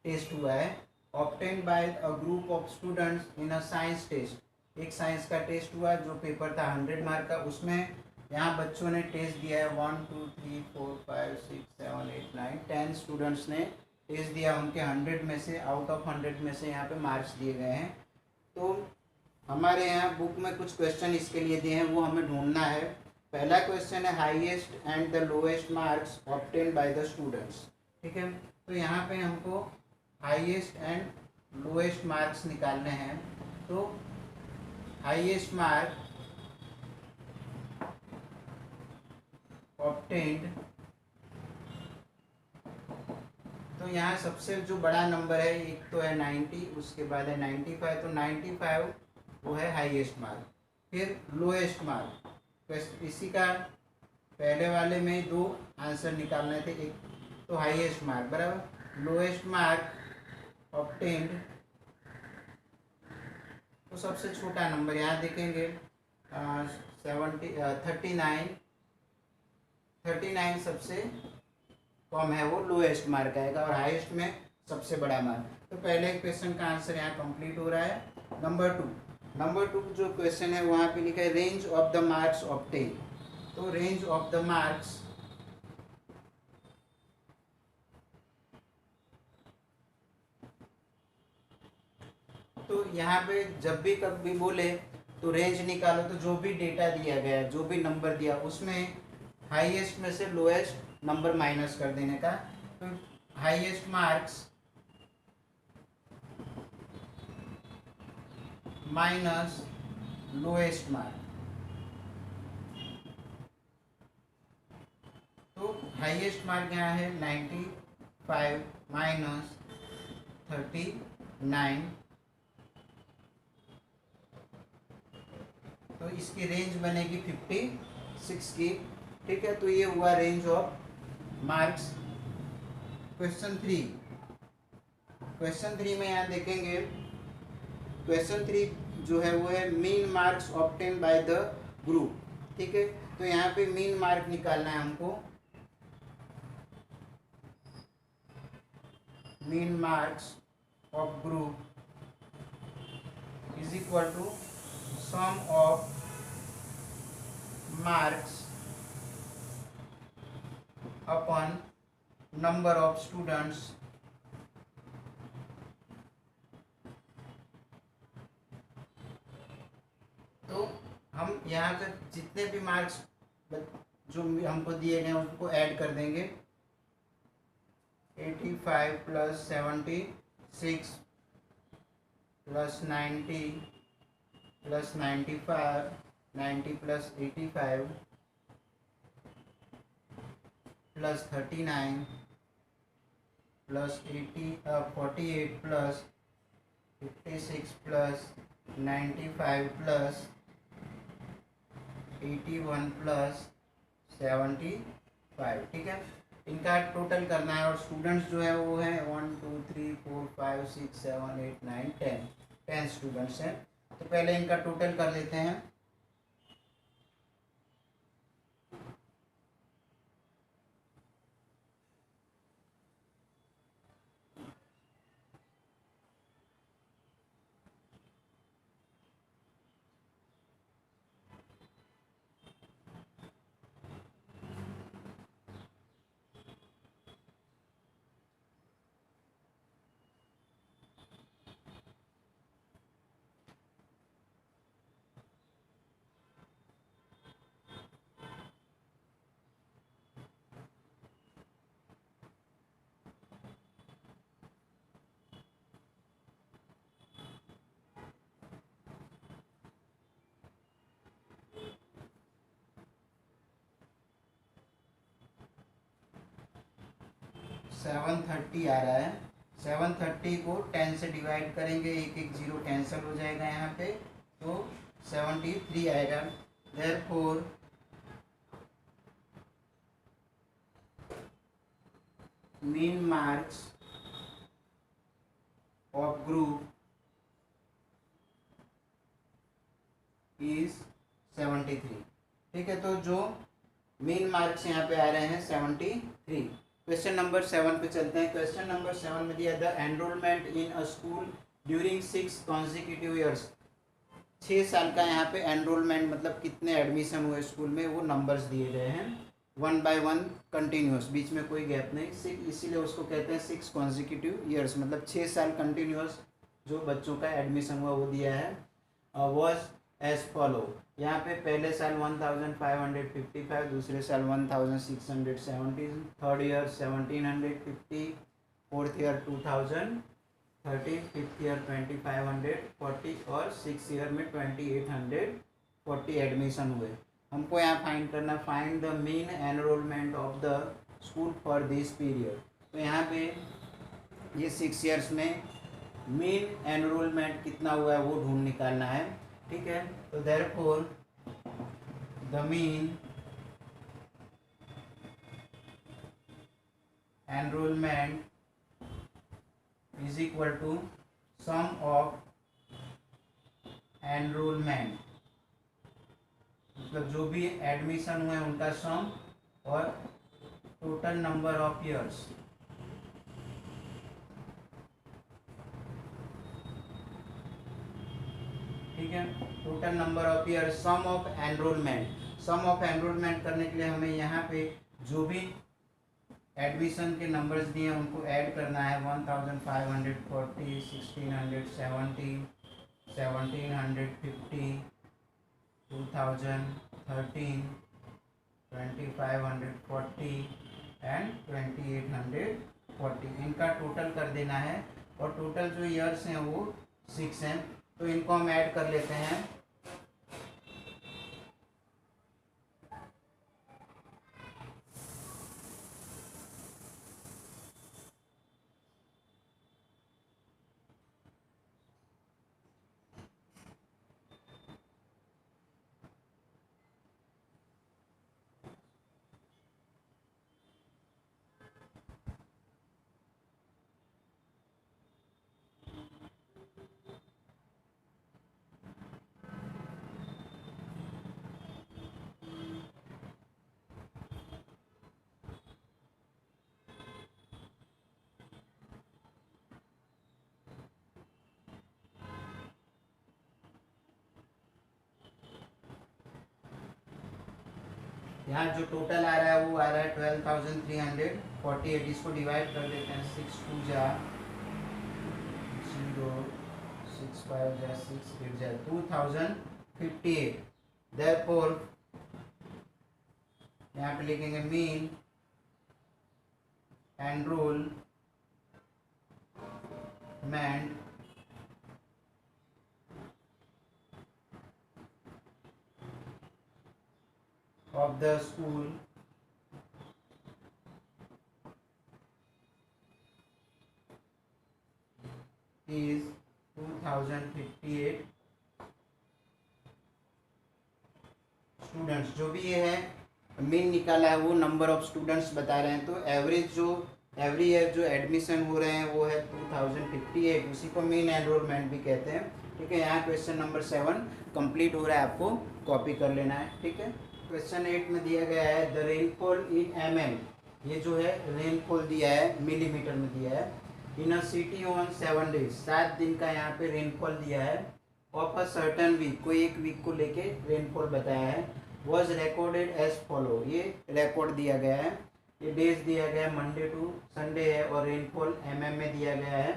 टेस्ट हुआ है, obtain by a group of students in a science test. एक साइंस का टेस्ट हुआ जो पेपर था 100 मार्क का, उसमें यहाँ बच्चों ने टेस्ट दिया है 1 2 3 4 5 6 7 8 9 10 स्टूडेंट्स ने टेस्ट दिया। उनके 100 में से, आउट ऑफ 100 में से यहाँ पे मार्क्स दिए गए हैं। तो हमारे यहाँ बुक में कुछ क्वेश्चन इसके लिए दिए हैं, वो हमें ढूंढना है। पहला क्वेश्चन है highest and the lowest marks obtain by the students, ठीक है। तो यहाँ पे हमको हाईएस्ट एंड लोएस्ट मार्क्स निकालने हैं। तो हाईएस्ट मार्क ऑब्टेन्ड, तो यहाँ सबसे जो बड़ा नंबर है एक तो है 90, उसके बाद है 95, तो 95 वो है हाईएस्ट मार्क। फिर लोएस्ट मार्क, इसी का पहले वाले में 2 आंसर निकालने थे, एक तो हाईएस्ट मार्क बराबर लोएस्ट मार्क ऑब्टेन्ड, तो सबसे छोटा नंबर यहाँ देखेंगे 39 सबसे कम है, वो लोएस्ट मार्क आएगा, और हाईएस्ट में सबसे बड़ा मार्क। तो पहले क्वेश्चन का आंसर यहाँ कंप्लीट हो रहा है। नंबर 2 जो क्वेश्चन है वहाँ पे लिखा है range of the marks obtain. तो रेंज ऑफ द मार्क्स, तो यहाँ पे जब भी कभी बोले तो रेंज निकालो, तो जो भी डेटा दिया गया है, जो भी नंबर दिया, उसमें हाईएस्ट में से लोएस्ट नंबर माइनस कर देने का। तो highest marks minus lowest mark, तो हाईएस्ट मार्क यहाँ है 95 माइनस 39, तो इसकी रेंज बनेगी 56 की, ठीक है। तो ये हुआ रेंज ऑफ मार्क्स। क्वेश्चन 3 में यहाँ देखेंगे, क्वेश्चन 3 जो है वो है mean marks obtain by the group, ठीक है। तो यहाँ पे मीन मार्क निकालना है हमको। Mean marks of group is equal to sum of marks upon number of students तो हम यहाँ से जितने भी मार्क्स जो हमको दिए गए उसको ऐड कर देंगे। 85 plus 76 plus 90 plus 95, 90 plus 85 plus 39 plus 48 plus 56 plus 95 plus 81 plus 75, ठीक है। इनका टोटल करना है, और स्टूडेंट्स जो है वो है 1 2 3 4 5 6 7 8 9 10 स्टूडेंट्स हैं। तो पहले इनका टोटल कर लेते हैं। सेवन थर्टी आ रहा है। 730 को 10 से डिवाइड करेंगे, एक एक जीरो कैंसिल हो जाएगा यहाँ पे, तो 73 आएगा। Therefore mean marks of group is 73। ठीक है, तो जो मीन मार्क्स यहाँ पे आ रहे हैं 73। क्वेश्चन नंबर 7 पे चलते हैं। क्वेश्चन नंबर 7 में दिया the enrolment in a school during 6 consecutive years. 6 साल का यहाँ पे एनरोलमेंट मतलब कितने एडमिशन हुए स्कूल में, वो नंबर्स दिए गए हैं 1 by 1 कंटिन्यूस, बीच में कोई गैप नहीं, इसीलिए उसको कहते हैं 6 कॉन्जिक्यूटिव ईयर्स, मतलब 6 साल कंटिन्यूस जो बच्चों का एडमिशन हुआ वो दिया है। वॉज एज फॉलो, यहाँ पे पहले साल 1555, दूसरे साल 1670, third year 1750, fourth year 2030, fifth year 2540 और सिक्स ईयर में 2840 एडमिशन हुए। हमको यहाँ फाइंड करना, find the mean enrolment of the school for this period. तो यहाँ पे ये 6 ईयर्स में मीन एनरोलमेंट कितना हुआ है वो ढूंढ निकालना है। ठीक है, तो therefore the mean enrolment is equal to sum of enrolment, मतलब जो भी एडमिशन हुए उनका सम और टोटल नंबर ऑफ ईयर्स। ठीक है, total number of year, sum of enrolment. Sum of enrolment करने के लिए हमें यहाँ पे जो भी एडमिशन के नंबर्स दिए हैं उनको ऐड करना है। 1540, 1670, 1750, 2013, 2540 एंड 2840, इनका टोटल कर देना है। और टोटल जो ईयर्स हैं वो 6 हैं, तो इनको हम ऐड कर लेते हैं। यहाँ जो टोटल आ रहा है वो आ रहा है 12,348। इसको डिवाइड कर देते हैं, 6 2 जा 0, 6 5 जा 6 8 जा 2058। देयरफॉर यहाँ पे लिखेंगे mean enrolment of the school is 2058 students. जो भी ये है मीन निकाला है वो नंबर ऑफ स्टूडेंट्स बता रहे हैं, तो एवरेज जो एवरी ईयर जो एडमिशन हो रहे हैं वो है 2058, उसी को मीन एनरोलमेंट भी कहते हैं। ठीक है, यहाँ क्वेश्चन नंबर 7 कंप्लीट हो रहा है, आपको कॉपी कर लेना है। ठीक है, क्वेश्चन 8 में दिया गया है द रेनफॉल इन mm, ये जो है रेनफॉल दिया है मिलीमीटर में दिया है, इन अ सिटी ऑन 7 डेज, 7 दिन का यहाँ पे रेनफॉल दिया है, ऑफ अ सर्टन वीक, कोई एक वीक को लेके रेनफॉल बताया है, वॉज रिकॉर्डेड एज फॉलो, ये रिकॉर्ड दिया गया है, ये डेज दिया गया है मंडे टू संडे है, और रेनफॉल mm में दिया गया है।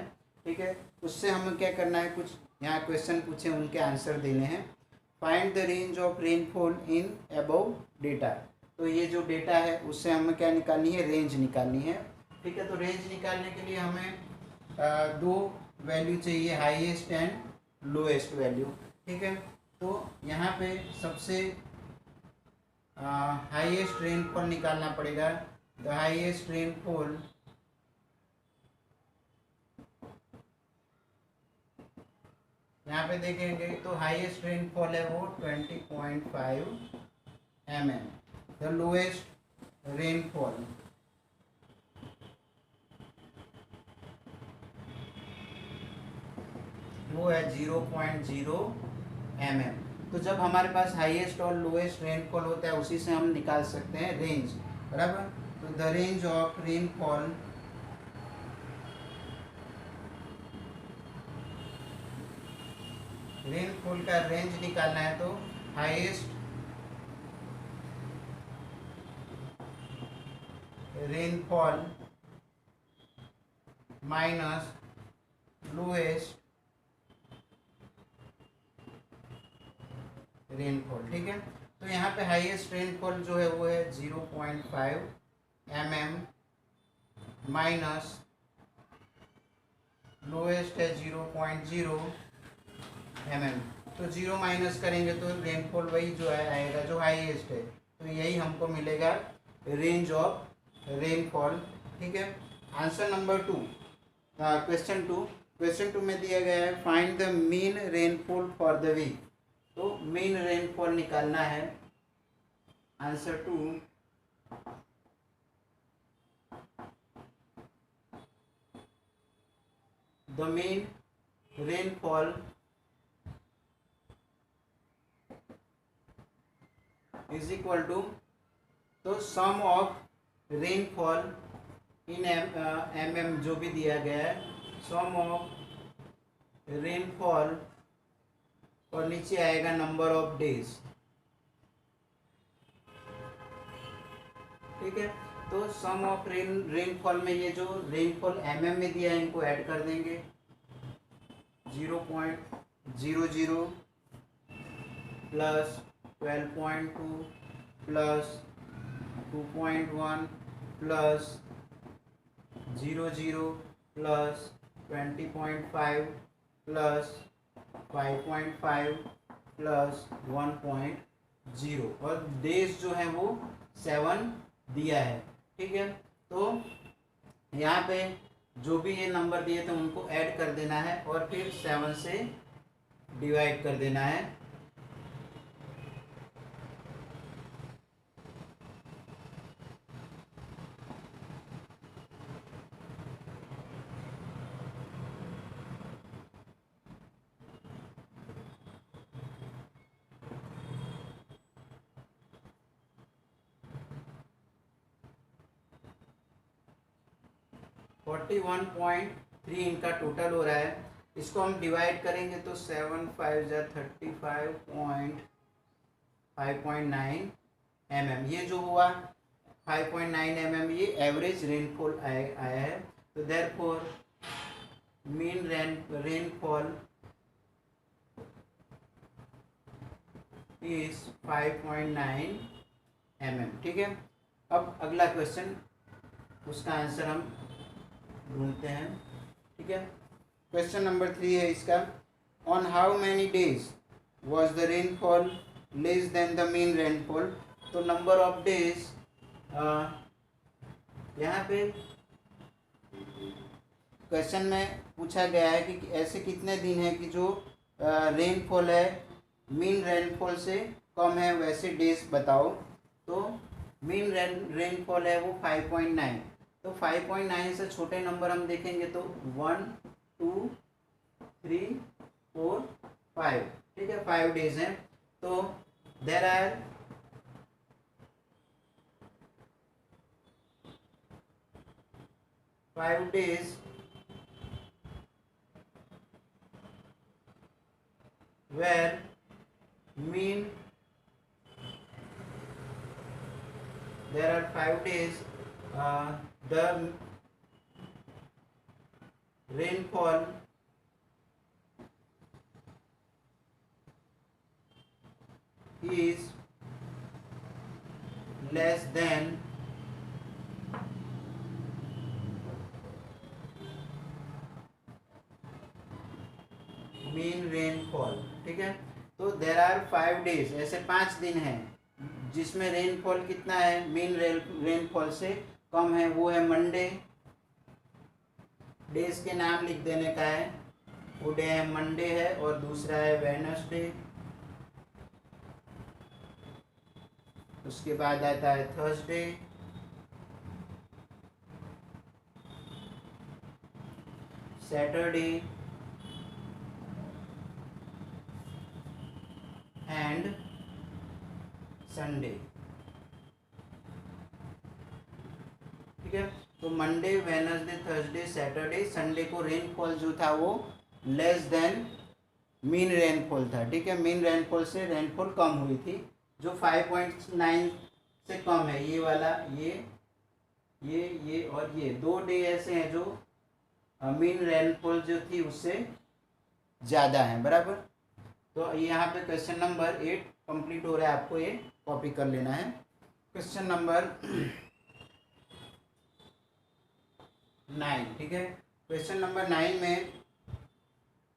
ठीक है, उससे हमें क्या करना है, कुछ यहाँ क्वेश्चन पूछे उनके आंसर देने हैं। Find the range of rainfall in above data, तो ये जो डेटा है उससे हमें क्या निकालनी है, रेंज निकालनी है। ठीक है, तो रेंज निकालने के लिए हमें दो वैल्यू चाहिए, हाईएस्ट एंड लोएस्ट वैल्यू। ठीक है, तो यहाँ पे सबसे हाईएस्ट रेनफॉल निकालना पड़ेगा। द हाईएस्ट रेनफॉल यहाँ पे देखेंगे तो हाईएस्ट रेनफॉल है वो 20.5 mm, द लोएस्ट रेनफॉल वो है 0.0 mm। तो जब हमारे पास हाईएस्ट और लोएस्ट रेनफॉल होता है उसी से हम निकाल सकते हैं रेंज, बराबर। तो the range of rainfall rainfall का रेंज निकालना है, तो highest rainfall minus lowest rainfall. ठीक है, तो यहाँ पे हाईएस्ट रेनफॉल जो है वो है 0.5 mm माइनस लोएस्ट है 0.0 mm। तो 0 माइनस करेंगे तो रेनफॉल वही जो है आएगा जो हाईएस्ट है, तो यही हमको मिलेगा रेंज ऑफ रेनफॉल। ठीक है, आंसर नंबर 2, क्वेश्चन 2 में दिया गया है find the mean rainfall for the week, तो मीन रेनफॉल निकालना है। Answer 2, the mean rainfall is equal to, तो sum of rainfall in mm जो भी दिया गया है, सम ऑफ रेनफॉल और नीचे आएगा नंबर ऑफ डेज। ठीक है, तो सम ऑफ रेनफॉल में ये जो रेनफॉल mm में दिया है इनको ऐड कर देंगे, 0.00 plus 12.2 plus 2.1 plus 00 plus 20.5 plus 5.5 plus 1.0, और डेज जो है वो 7 दिया है। ठीक है, तो यहाँ पे जो भी ये नंबर दिए थे उनको ऐड कर देना है और फिर 7 से डिवाइड कर देना है। फोर्टी 1.3 इनका टोटल हो रहा है, इसको हम डिवाइड करेंगे तो 7 5 जा 35.5.9 mm, ये जो हुआ 5.9 mm ये एवरेज रेनफॉल आया है। तो therefore mean rainfall is 5.9 mm। ठीक है, अब अगला क्वेश्चन, उसका आंसर हम ढूंढते हैं। ठीक है, क्वेश्चन नंबर 3 है इसका, on how many days was the rainfall less than the mean rainfall, तो नंबर ऑफ डेज यहाँ पे क्वेश्चन में पूछा गया है कि ऐसे कितने दिन है कि जो रेनफॉल है मीन रेनफॉल से कम है, वैसे डेज बताओ। तो मीन रेनफॉल है वो 5.9, तो 5.9 से छोटे नंबर हम देखेंगे तो 1 2 3 4 5, ठीक है, 5 डेज हैं। तो there are 5 days where mean there are 5 days the rainfall is less than mean rainfall, ठीक है। तो देर आर 5 डेज, ऐसे 5 दिन हैं जिसमें रेनफॉल कितना है, मीन रेनफॉल से कम है, वो है मंडे, डेज के नाम लिख देने का है, वो डे है मंडे है, और दूसरा है वेडनेसडे, उसके बाद आता है थर्सडे, सैटरडे एंड संडे, ठीक है। तो Monday, Wednesday, Thursday, Saturday, Sunday को रेनफॉल जो था वो लेस देन मीन रेनफॉल था, ठीक है। मीन रेनफॉल से रेनफॉल कम हुई थी, जो 5.9 से कम है, ये वाला, ये और ये 2 डे ऐसे हैं जो मीन रेनफॉल जो थी उससे ज़्यादा है, बराबर। तो यहाँ पे क्वेश्चन नंबर 8 कंप्लीट हो रहा है, आपको ये कॉपी कर लेना है। क्वेश्चन नंबर 9, ठीक है। क्वेश्चन नंबर 9 में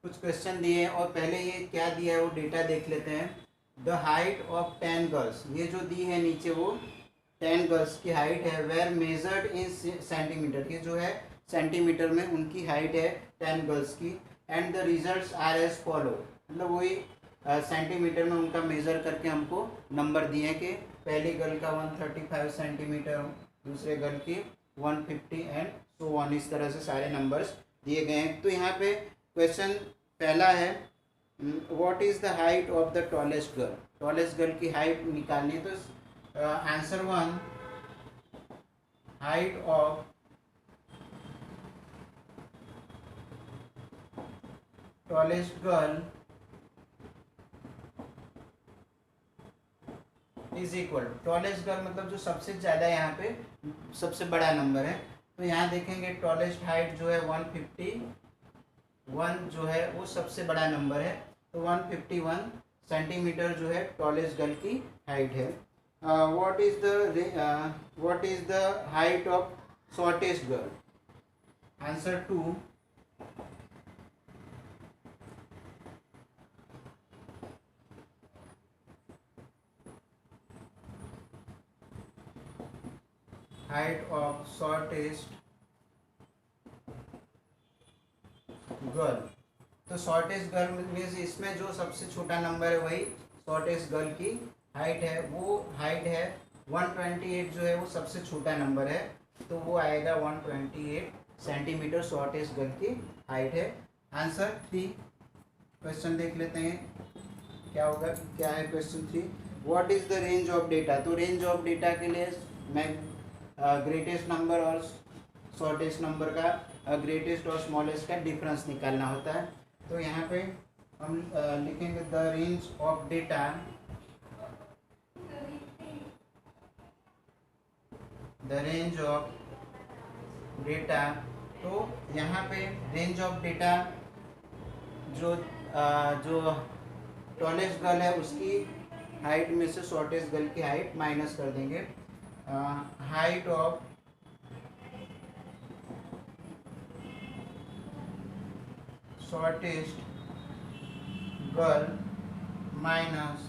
कुछ क्वेश्चन दिए हैं, और पहले ये क्या दिया है वो डेटा देख लेते हैं। द हाइट ऑफ 10 गर्ल्स, ये जो दी है नीचे वो 10 गर्ल्स की हाइट है, वेर मेजर्ड इन सेंटीमीटर, ये जो है सेंटीमीटर में उनकी हाइट है 10 गर्ल्स की, and the results are as follow, मतलब वही सेंटीमीटर में उनका मेज़र करके हमको नंबर दिए हैं कि पहली गर्ल का 135 सेंटीमीटर, दूसरे गर्ल की 150 एंड सो ऑन, इस तरह से सारे नंबर्स दिए गए हैं। तो यहाँ पे क्वेश्चन पहला है, what is the height of the tallest girl, tallest girl की हाइट निकालनी है। तो answer 1, height of tallest girl is equal, tallest girl मतलब जो सबसे ज़्यादा यहाँ पे सबसे बड़ा नंबर है। तो यहाँ देखेंगे टॉलेस्ट हाइट जो है 151 जो है वो सबसे बड़ा नंबर है, तो 151 सेंटीमीटर जो है टॉलेस्ट गर्ल की हाइट है। What is the height of shortest girl, answer 2, height of shortest girl. तो शॉर्टेस्ट गर्ल मीन्स इसमें जो सबसे छोटा नंबर है वही शॉर्टेस्ट गर्ल की हाइट है, वो हाइट है 128 जो है वो सबसे छोटा नंबर है, तो वो आएगा 128 सेंटीमीटर शॉर्टेस्ट गर्ल की हाइट है। आंसर 3, क्वेश्चन देख लेते हैं क्या होगा, क्या है question 3। What is the range of data, तो रेंज ऑफ डेटा के लिए मैं ग्रेटेस्ट नंबर और शॉर्टेस्ट नंबर का ग्रेटेस्ट और स्मॉलेस्ट का डिफरेंस निकालना होता है। तो यहाँ पे हम लिखेंगे the range of data, the range of data. तो यहाँ पे रेंज ऑफ डेटा जो टॉलेस्ट गर्ल है उसकी हाइट में से शॉर्टेस्ट गर्ल की हाइट माइनस कर देंगे। Height of shortest girl minus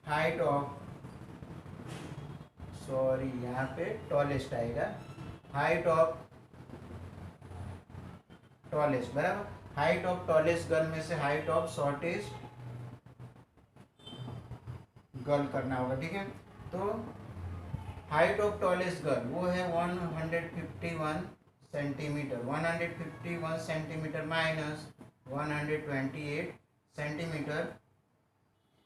height of, sorry यहाँ पे टॉलेस्ट आएगा, हाइट ऑफ टॉलेस्ट, बराबर। हाइट ऑफ टॉलेस्ट गर्ल में से हाइट ऑफ शॉर्टेस्ट गर्ल करना होगा, ठीक है। तो हाइट ऑफ टॉलेस्ट गर्ल वो है 151 सेंटीमीटर, 151 सेंटीमीटर माइनस 128 सेंटीमीटर।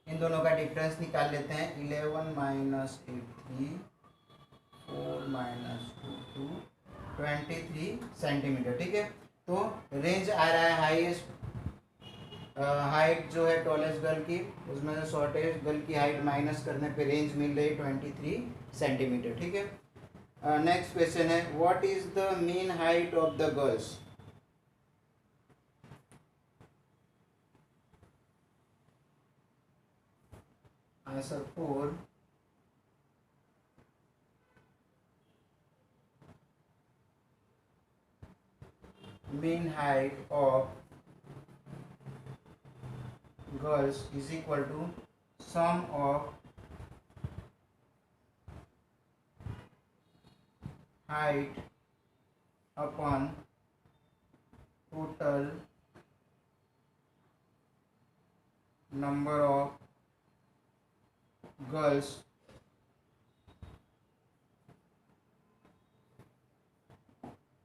इन दोनों का डिफरेंस निकाल लेते हैं। 11 माइनस 83 4 माइनस 22 23 सेंटीमीटर। ठीक है, तो रेंज आ रहा है हाईएस्ट हाइट जो है टॉलेस्ट गर्ल की, उसमें से शॉर्टेस्ट गर्ल की हाइट माइनस करने पे रेंज मिल रही 23 सेंटीमीटर। ठीक है, नेक्स्ट क्वेश्चन है what is the mean height of the girls. Answer 4 mean height of girls is equal to sum of height upon total number of girls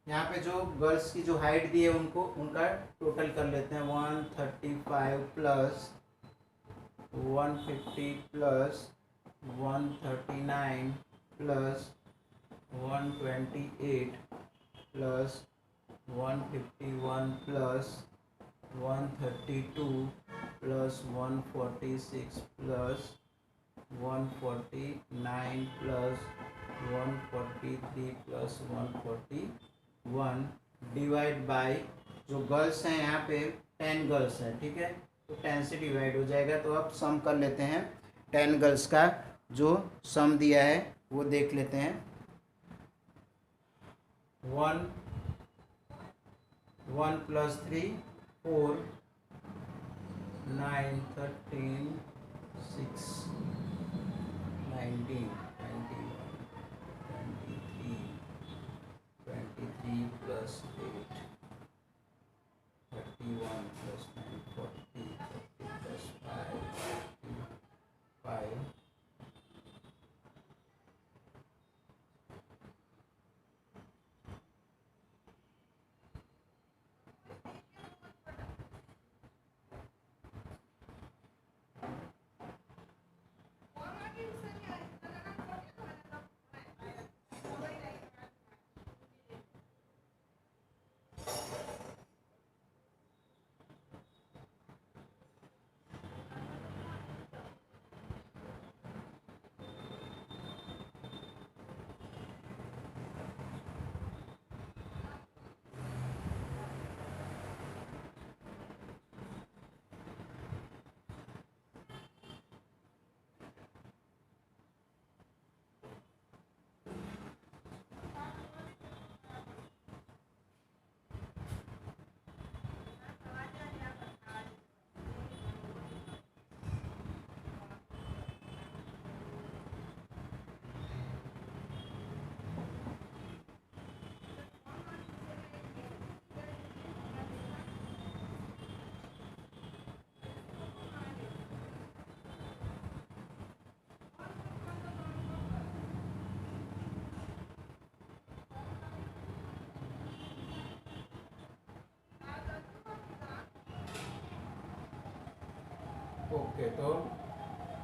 यहाँ पे जो गर्ल्स की जो हाइट दी है उनको उनका टोटल कर लेते हैं। 135 plus 150 plus 139 plus 128 plus 151 plus 132 plus 146 plus 149 plus 143 plus 141 divide by जो गर्ल्स हैं यहाँ पे 10 गर्ल्स हैं। ठीक है, तो 10 से डिवाइड हो जाएगा। तो अब सम कर लेते हैं 10 गर्ल्स का जो सम दिया है वो देख लेते हैं। 1 plus 3 4 9 13 6 19 21 23 plus 8 31 plus 9 40 30 plus 5 okay, तो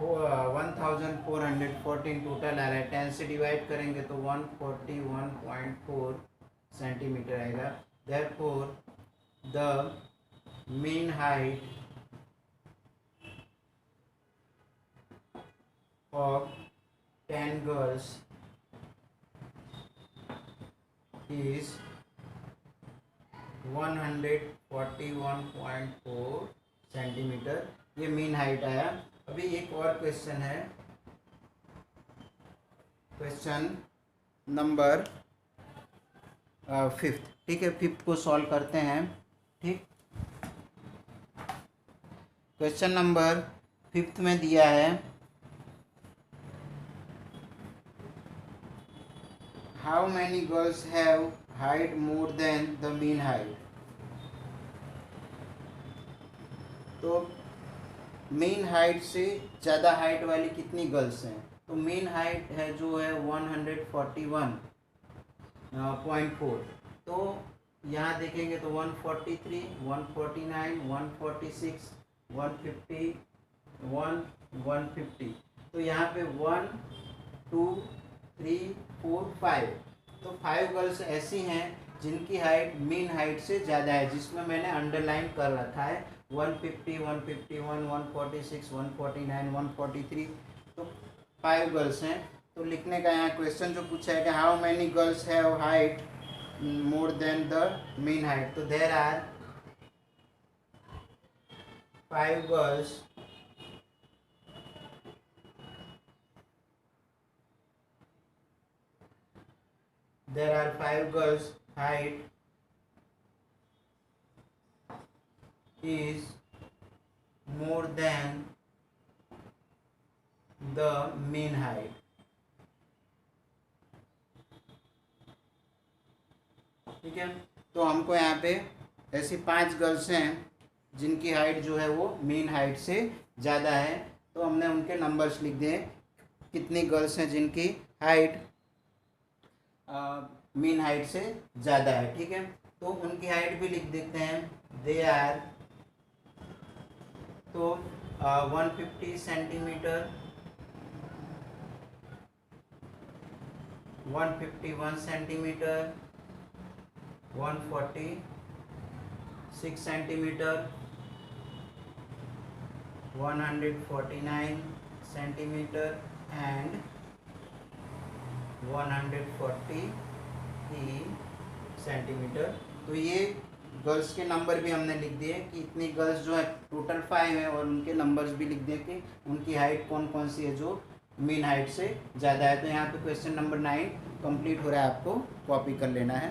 1414 टोटल आ रहा है। 10 से डिवाइड करेंगे तो 141.4 सेंटीमीटर आएगा। Therefore the mean height of 10 girls is 141.4 centimetre. ये मीन हाइट आया। अभी एक और क्वेश्चन है, क्वेश्चन नंबर 5। ठीक है, 5 को सॉल्व करते हैं। ठीक, क्वेश्चन नंबर 5 में दिया है how many girls have height more than the mean height. तो मेन हाइट से ज़्यादा हाइट वाली कितनी गर्ल्स हैं। तो मेन हाइट है जो है 141.4। तो यहाँ देखेंगे तो 143 149 146 150, 150। तो यहाँ पे 1 2 3 4 5, तो 5 गर्ल्स ऐसी हैं जिनकी हाइट मीन हाइट से ज़्यादा है, जिसमें मैंने अंडरलाइन कर रखा है 150, 151, 146, 149, 143। तो 5 गर्ल्स हैं। तो लिखने का यहाँ क्वेश्चन जो पूछा है कि how many girls have height more than the mean height. तो there are 5 girls height is more than the mean height। ठीक है, तो हमको यहाँ पे ऐसी 5 गर्ल्स हैं जिनकी हाइट जो है वो मीन हाइट से ज़्यादा है। तो हमने उनके नंबर्स लिख दिए, कितनी गर्ल्स हैं जिनकी हाइट मीन हाइट से ज़्यादा है। ठीक है, तो उनकी हाइट भी लिख देते हैं। दे आर, तो 150 centimetre, 151 centimetre, 146 centimetre, 149 centimetre and 140 centimetre. तो ये गर्ल्स के नंबर भी हमने लिख दिए कि इतनी गर्ल्स जो है टोटल 5 है, और उनके नंबर्स भी लिख दिए कि उनकी हाइट कौन कौन सी है जो मीन हाइट से ज़्यादा है। तो यहाँ पे क्वेश्चन नंबर 9 कंप्लीट हो रहा है, आपको कॉपी कर लेना है।